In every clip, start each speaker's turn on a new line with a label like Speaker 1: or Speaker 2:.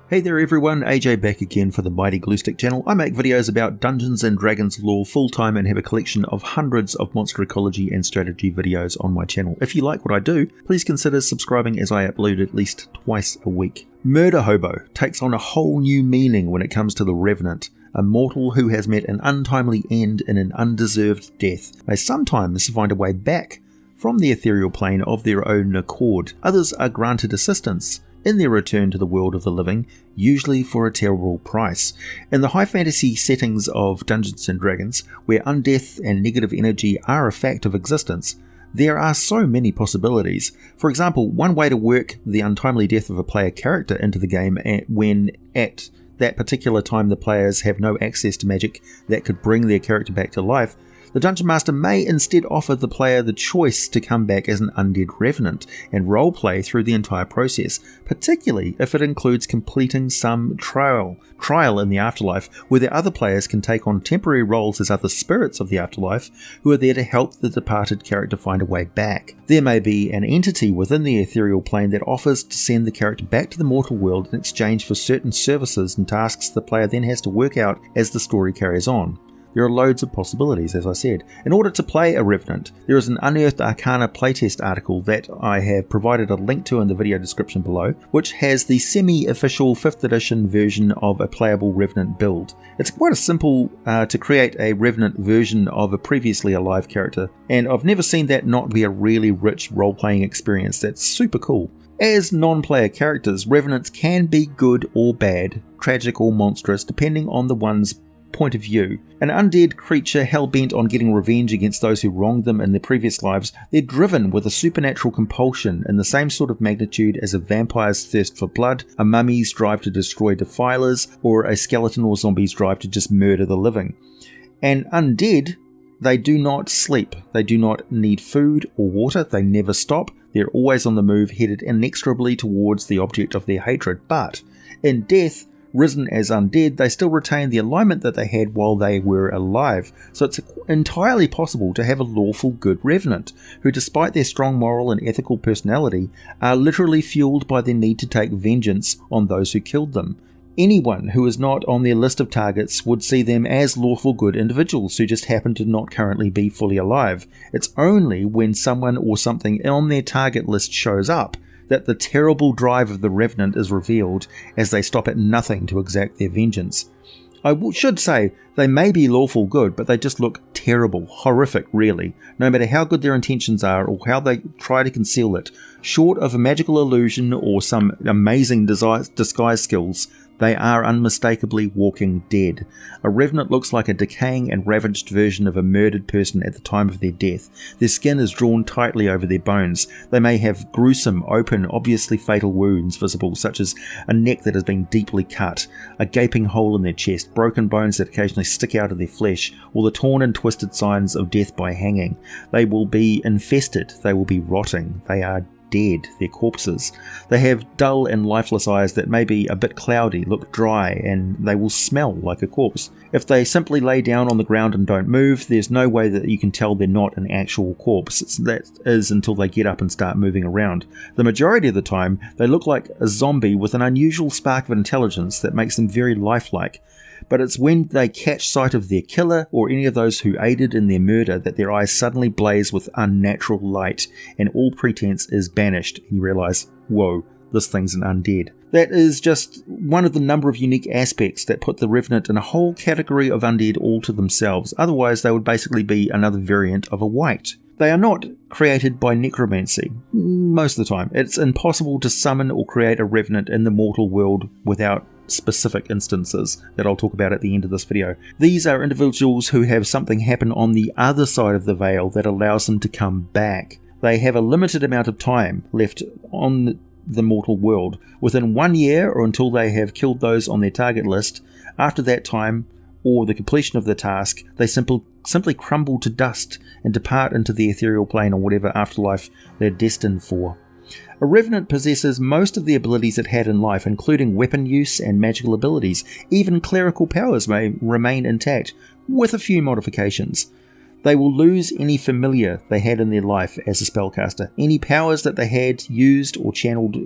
Speaker 1: Hey there everyone, AJ back again for the mighty Gluestick channel. I make videos about Dungeons & Dragons lore full-time and have a collection of hundreds of monster ecology and strategy videos on my channel. If you like what I do, please consider subscribing as I upload at least twice a week. Murder Hobo takes on a whole new meaning when it comes to the Revenant. A mortal who has met an untimely end in an undeserved death may sometimes find a way back from the ethereal plane of their own accord. Others are granted assistance in their return to the world of the living, usually for a terrible price. In the high fantasy settings of Dungeons & Dragons, where undeath and negative energy are a fact of existence, there are so many possibilities. For example, one way to work the untimely death of a player character into the game when at that particular time the players have no access to magic that could bring their character back to life, the Dungeon Master may instead offer the player the choice to come back as an undead revenant and roleplay through the entire process, particularly if it includes completing some trial in the afterlife, where the other players can take on temporary roles as other spirits of the afterlife who are there to help the departed character find a way back. There may be an entity within the ethereal plane that offers to send the character back to the mortal world in exchange for certain services and tasks the player then has to work out as the story carries on. There are loads of possibilities, as I said. In order to play a Revenant, there is an Unearthed Arcana playtest article that I have provided a link to in the video description below, which has the semi-official 5th edition version of a playable Revenant build. It's quite simple to create a Revenant version of a previously alive character, and I've never seen that not be a really rich role-playing experience. That's super cool. As non-player characters, Revenants can be good or bad, tragic or monstrous, depending on the one's point of view. An undead creature hell-bent on getting revenge against those who wronged them in their previous lives, they're driven with a supernatural compulsion in the same sort of magnitude as a vampire's thirst for blood, a mummy's drive to destroy defilers, or a skeleton or zombie's drive to just murder the living. And undead, they do not sleep, they do not need food or water, they never stop, they're always on the move, headed inexorably towards the object of their hatred. But in death, risen as undead, they still retain the alignment that they had while they were alive, so it's entirely possible to have a lawful good revenant, who despite their strong moral and ethical personality, are literally fueled by their need to take vengeance on those who killed them. Anyone who is not on their list of targets would see them as lawful good individuals who just happen to not currently be fully alive. It's only when someone or something on their target list shows up that the terrible drive of the Revenant is revealed, as they stop at nothing to exact their vengeance. I should say, they may be lawful good, but they just look terrible, horrific really, no matter how good their intentions are or how they try to conceal it. Short of a magical illusion or some amazing disguise skills, they are unmistakably walking dead. A Revenant looks like a decaying and ravaged version of a murdered person at the time of their death. Their skin is drawn tightly over their bones. They may have gruesome, open, obviously fatal wounds visible, such as a neck that has been deeply cut, a gaping hole in their chest, broken bones that occasionally stick out of their flesh, or the torn and twisted signs of death by hanging. They will be infested, they will be rotting, they are dead, their corpses. They have dull and lifeless eyes that may be a bit cloudy, look dry, and they will smell like a corpse. If they simply lay down on the ground and don't move, there's no way that you can tell they're not an actual corpse. That is until they get up and start moving around. The majority of the time, they look like a zombie with an unusual spark of intelligence that makes them very lifelike. But it's when they catch sight of their killer or any of those who aided in their murder that their eyes suddenly blaze with unnatural light and all pretense is banished and you realise, whoa, this thing's an undead. That is just one of the number of unique aspects that put the Revenant in a whole category of undead all to themselves. Otherwise they would basically be another variant of a wight. They are not created by necromancy. Most of the time. It's impossible to summon or create a Revenant in the mortal world without specific instances that I'll talk about at the end of this video. These are individuals who have something happen on the other side of the veil that allows them to come back. They have a limited amount of time left on the mortal world, within 1 year or until they have killed those on their target list. After that time, or the completion of the task, they simply crumble to dust and depart into the ethereal plane or whatever afterlife they're destined for. A Revenant possesses most of the abilities it had in life, including weapon use and magical abilities. Even clerical powers may remain intact, with a few modifications. They will lose any familiar they had in their life as a spellcaster. Any powers that they had used or channeled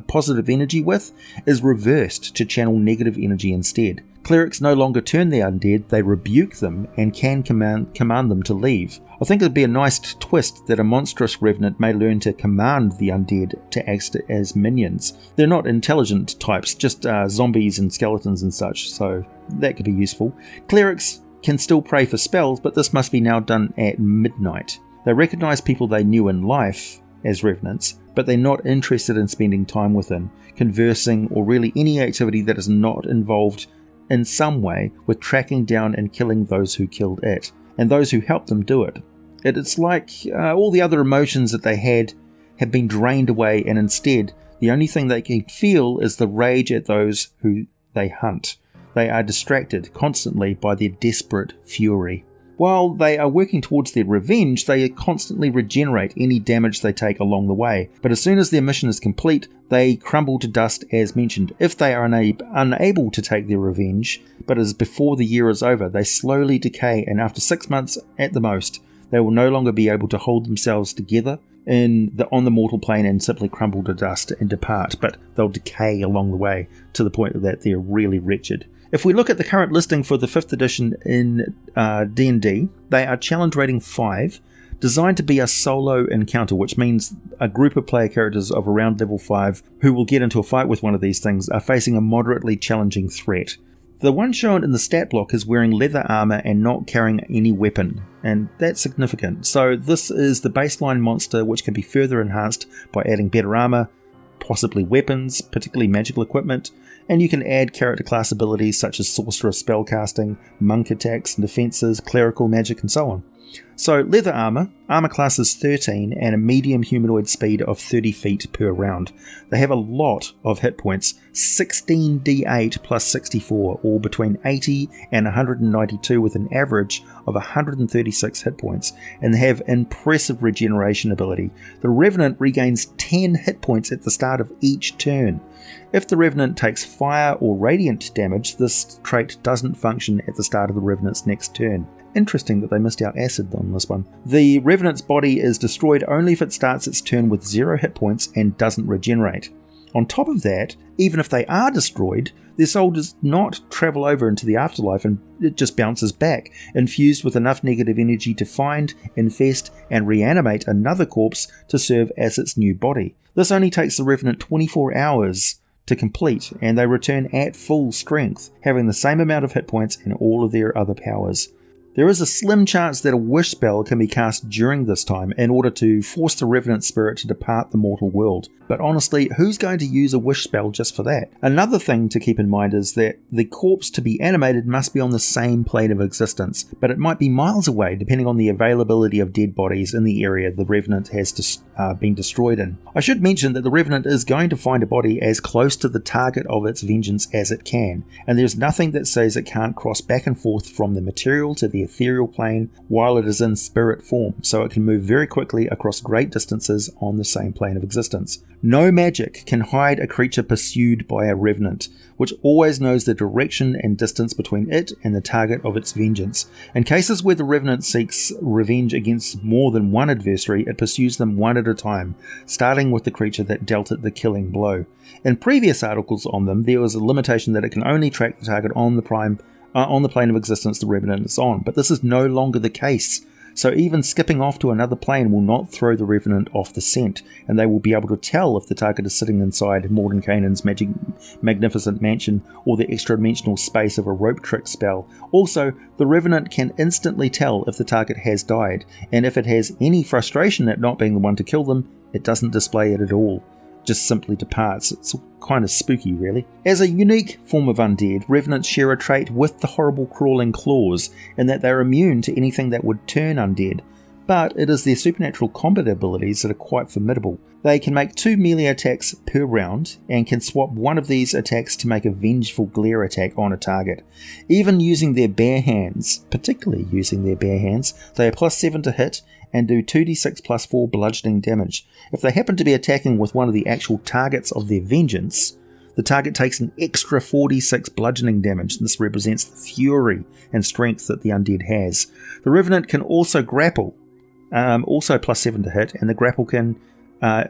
Speaker 1: positive energy with is reversed to channel negative energy instead. Clerics no longer turn the undead, they rebuke them and can command them to leave. I think it'd be a nice twist that a monstrous revenant may learn to command the undead to act as minions. They're not intelligent types, just zombies and skeletons and such, so that could be useful. Clerics can still pray for spells, but this must be now done at midnight. They recognise people they knew in life as revenants, but they're not interested in spending time with them, conversing, or really any activity that is not involved in some way with tracking down and killing those who killed it, and those who helped them do it. It's like all the other emotions that they had have been drained away, and instead the only thing they can feel is the rage at those who they hunt. They are distracted constantly by their desperate fury. While they are working towards their revenge, they constantly regenerate any damage they take along the way, but as soon as their mission is complete, they crumble to dust as mentioned. If they are unable to take their revenge, but as before the year is over, they slowly decay, and after 6 months at the most, they will no longer be able to hold themselves together on the mortal plane and simply crumble to dust and depart, but they'll decay along the way to the point that they're really wretched. If we look at the current listing for the 5th edition in D&D, they are challenge rating 5, designed to be a solo encounter, which means a group of player characters of around level 5 who will get into a fight with one of these things are facing a moderately challenging threat. The one shown in the stat block is wearing leather armor and not carrying any weapon, and that's significant. So this is the baseline monster, which can be further enhanced by adding better armor, possibly weapons, particularly magical equipment, and you can add character class abilities such as sorcerer spellcasting, monk attacks, defenses, clerical magic, and so on. So leather armor class is 13 and a medium humanoid speed of 30 feet per round. They have a lot of hit points, 16d8 plus 64, all between 80 and 192 with an average of 136 hit points, and they have impressive regeneration ability. The Revenant regains 10 hit points at the start of each turn. If the Revenant takes fire or radiant damage, this trait doesn't function at the start of the Revenant's next turn. Interesting that they missed out acid on this one. The Revenant's body is destroyed only if it starts its turn with 0 hit points and doesn't regenerate. On top of that, even if they are destroyed, their soul does not travel over into the afterlife and it just bounces back, infused with enough negative energy to find, infest, and reanimate another corpse to serve as its new body. This only takes the Revenant 24 hours to complete, and they return at full strength, having the same amount of hit points and all of their other powers. There is a slim chance that a wish spell can be cast during this time in order to force the Revenant spirit to depart the mortal world, but honestly, who's going to use a wish spell just for that? Another thing to keep in mind is that the corpse to be animated must be on the same plane of existence, but it might be miles away depending on the availability of dead bodies in the area the Revenant has been destroyed in. I should mention that the Revenant is going to find a body as close to the target of its vengeance as it can, and there's nothing that says it can't cross back and forth from the material to the ethereal plane while it is in spirit form, so it can move very quickly across great distances on the same plane of existence. No magic can hide a creature pursued by a Revenant, which always knows the direction and distance between it and the target of its vengeance. In cases where the Revenant seeks revenge against more than one adversary, it pursues them one at a time, starting with the creature that dealt it the killing blow. In previous articles on them, there was a limitation that it can only track the target on the plane of existence the Revenant is on, but this is no longer the case. So even skipping off to another plane will not throw the Revenant off the scent, and they will be able to tell if the target is sitting inside Mordenkainen's magnificent mansion or the extra-dimensional space of a rope trick spell. Also, the Revenant can instantly tell if the target has died, and if it has any frustration at not being the one to kill them, it doesn't display it at all. Just simply departs. It's kind of spooky, really. As a unique form of undead, Revenants share a trait with the horrible crawling claws in that they're immune to anything that would turn undead, but it is their supernatural combat abilities that are quite formidable. They can make 2 melee attacks per round and can swap one of these attacks to make a vengeful glare attack on a target. Even using their bare hands, particularly using their bare hands, they are +7 to hit and do 2d6 plus 4 bludgeoning damage. If they happen to be attacking with one of the actual targets of their vengeance, the target takes an extra 46 bludgeoning damage. This represents the fury and strength that the undead has. The Revenant can also grapple, also +7 to hit, and the grapple can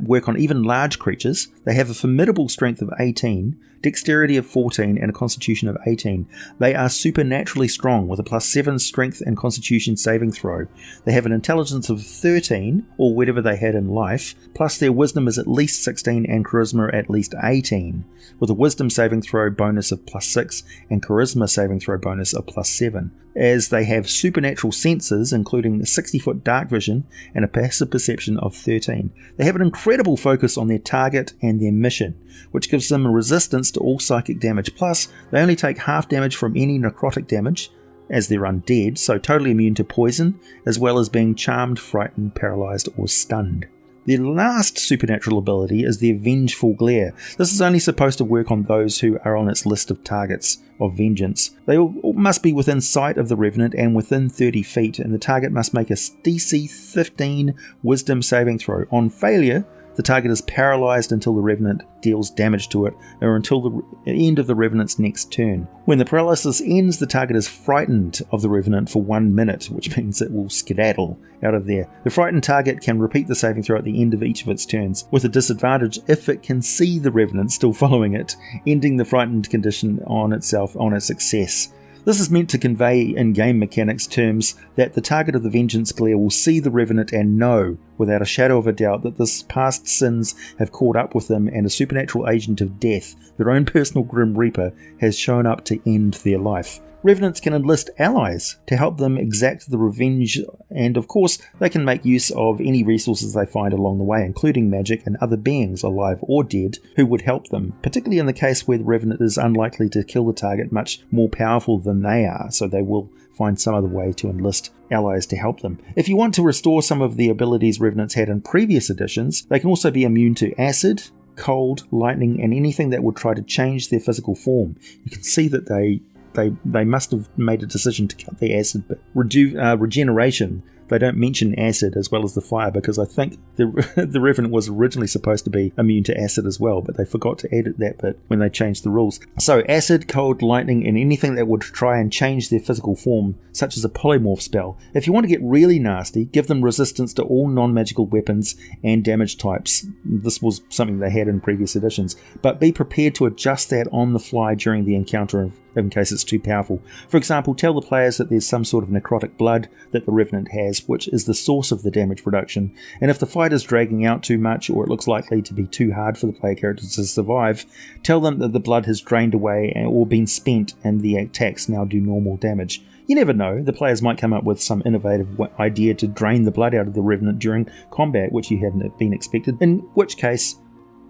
Speaker 1: work on even large creatures. They have a formidable strength of 18, dexterity of 14, and a constitution of 18. They are supernaturally strong with a +7 strength and constitution saving throw. They have an intelligence of 13, or whatever they had in life, plus their wisdom is at least 16 and charisma at least 18, with a wisdom saving throw bonus of +6 and charisma saving throw bonus of +7. As they have supernatural senses, including 60-foot dark vision and a passive perception of 13. They have an incredible focus on their target and their mission, which gives them a resistance to all psychic damage. Plus, they only take half damage from any necrotic damage, as they're undead, so totally immune to poison, as well as being charmed, frightened, paralyzed, or stunned. Their last supernatural ability is their Vengeful Glare. This is only supposed to work on those who are on its list of targets of vengeance. They all must be within sight of the Revenant and within 30 feet, and the target must make a DC 15 Wisdom saving throw. On failure, the target is paralyzed until the Revenant deals damage to it, or until the end of the Revenant's next turn. When the paralysis ends, the target is frightened of the Revenant for 1 minute, which means it will skedaddle out of there. The frightened target can repeat the saving throw at the end of each of its turns, with a disadvantage if it can see the Revenant still following it, ending the frightened condition on itself on a success. This is meant to convey in game mechanics terms that the target of the Vengeance Glare will see the Revenant and know, without a shadow of a doubt, that this past sins have caught up with them and a supernatural agent of death, their own personal Grim Reaper, has shown up to end their life. Revenants can enlist allies to help them exact the revenge, and of course they can make use of any resources they find along the way, including magic and other beings, alive or dead, who would help them, particularly in the case where the Revenant is unlikely to kill the target much more powerful than they are, so they will find some other way to enlist allies to help them. If you want to restore some of the abilities Revenants had in previous editions, they can also be immune to acid, cold, lightning, and anything that would try to change their physical form. You can see that they must have made a decision to cut the acid bit. Regeneration, they don't mention acid as well as the fire, because I think the Revenant was originally supposed to be immune to acid as well, but they forgot to edit that bit when they changed the rules. So acid, cold, lightning, and anything that would try and change their physical form, such as a polymorph spell. If you want to get really nasty, give them resistance to all non-magical weapons and damage types. This was something they had in previous editions, but be prepared to adjust that on the fly during the encounter in case it's too powerful. For example, tell the players that there's some sort of necrotic blood that the Revenant has, which is the source of the damage reduction, and if the fight is dragging out too much or it looks likely to be too hard for the player character to survive, tell them that the blood has drained away or been spent and the attacks now do normal damage. You never know, the players might come up with some innovative idea to drain the blood out of the Revenant during combat, which you hadn't been expected, in which case,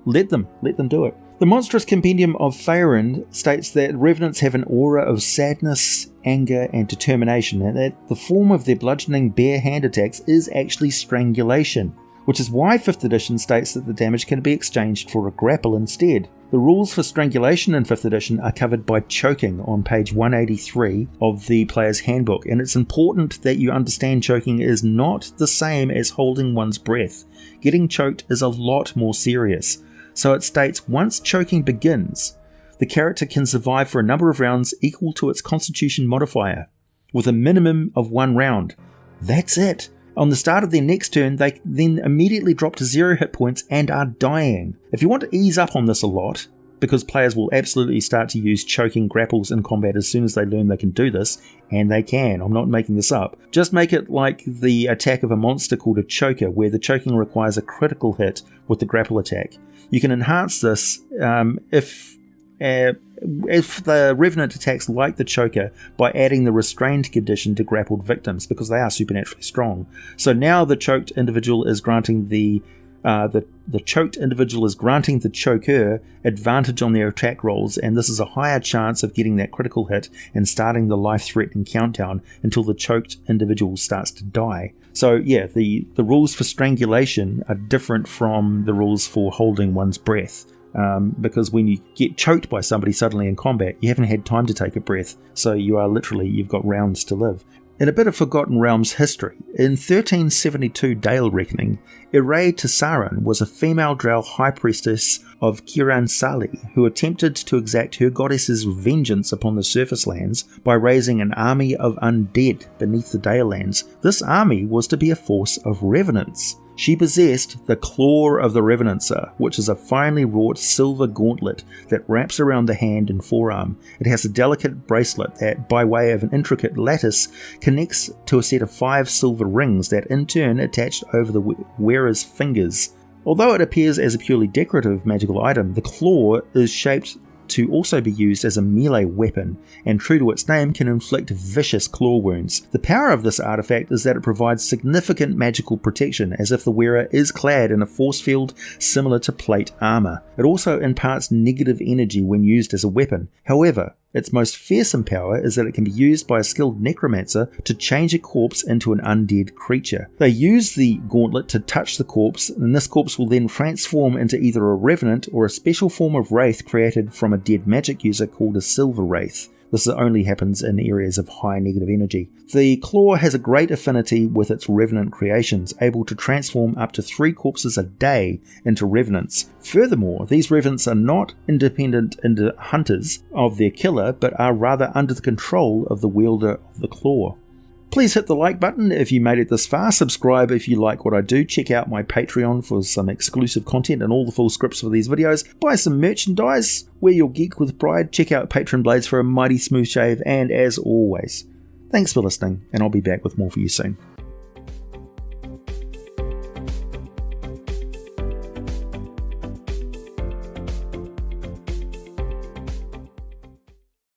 Speaker 1: let them do it. The Monstrous Compendium of Faerun states that Revenants have an aura of sadness, anger, and determination, and that the form of their bludgeoning bare hand attacks is actually strangulation, which is why 5th edition states that the damage can be exchanged for a grapple instead. The rules for strangulation in 5th edition are covered by choking on page 183 of the player's handbook, and it's important that you understand choking is not the same as holding one's breath. Getting choked is a lot more serious. So it states, once choking begins, the character can survive for a number of rounds equal to its constitution modifier, with a minimum of 1 round. That's it. On the start of their next turn, they then immediately drop to 0 hit points and are dying. If you want to ease up on this a lot, because players will absolutely start to use choking grapples in combat as soon as they learn they can do this, and they can, I'm not making this up. Just make it like the attack of a monster called a choker, where the choking requires a critical hit with the grapple attack. You can enhance this if the Revenant attacks like the choker by adding the restrained condition to grappled victims, because they are supernaturally strong. So now the choked individual is granting the choked individual is granting the choker advantage on their attack rolls, and this is a higher chance of getting that critical hit and starting the life-threatening countdown until the choked individual starts to die. So yeah, the rules for strangulation are different from the rules for holding one's breath. Because when you get choked by somebody suddenly in combat, you haven't had time to take a breath, so you've got rounds to live. In a bit of Forgotten Realms history, in 1372 Dale Reckoning, Irae Tissaran was a female drow high priestess of Kiransali, who attempted to exact her goddess's vengeance upon the surface lands by raising an army of undead beneath the Dalelands. This army was to be a force of revenants. She possessed the Claw of the Revenancer, which is a finely wrought silver gauntlet that wraps around the hand and forearm. It has a delicate bracelet that, by way of an intricate lattice, connects to a set of 5 silver rings that in turn attached over the wearer's fingers. Although it appears as a purely decorative magical item, the claw is shaped to also be used as a melee weapon, and true to its name, can inflict vicious claw wounds. The power of this artifact is that it provides significant magical protection, as if the wearer is clad in a force field similar to plate armor. It also imparts negative energy when used as a weapon. However, its most fearsome power is that it can be used by a skilled necromancer to change a corpse into an undead creature. They use the gauntlet to touch the corpse, and this corpse will then transform into either a revenant or a special form of wraith created from a dead magic user called a silver wraith. This only happens in areas of high negative energy. The claw has a great affinity with its revenant creations, able to transform up to 3 corpses a day into revenants. Furthermore, these revenants are not independent hunters of their killer, but are rather under the control of the wielder of the claw. Please hit the like button if you made it this far, subscribe if you like what I do, check out my Patreon for some exclusive content and all the full scripts for these videos, buy some merchandise, wear your geek with pride, check out Patron Blades for a mighty smooth shave, and as always, thanks for listening, and I'll be back with more for you soon.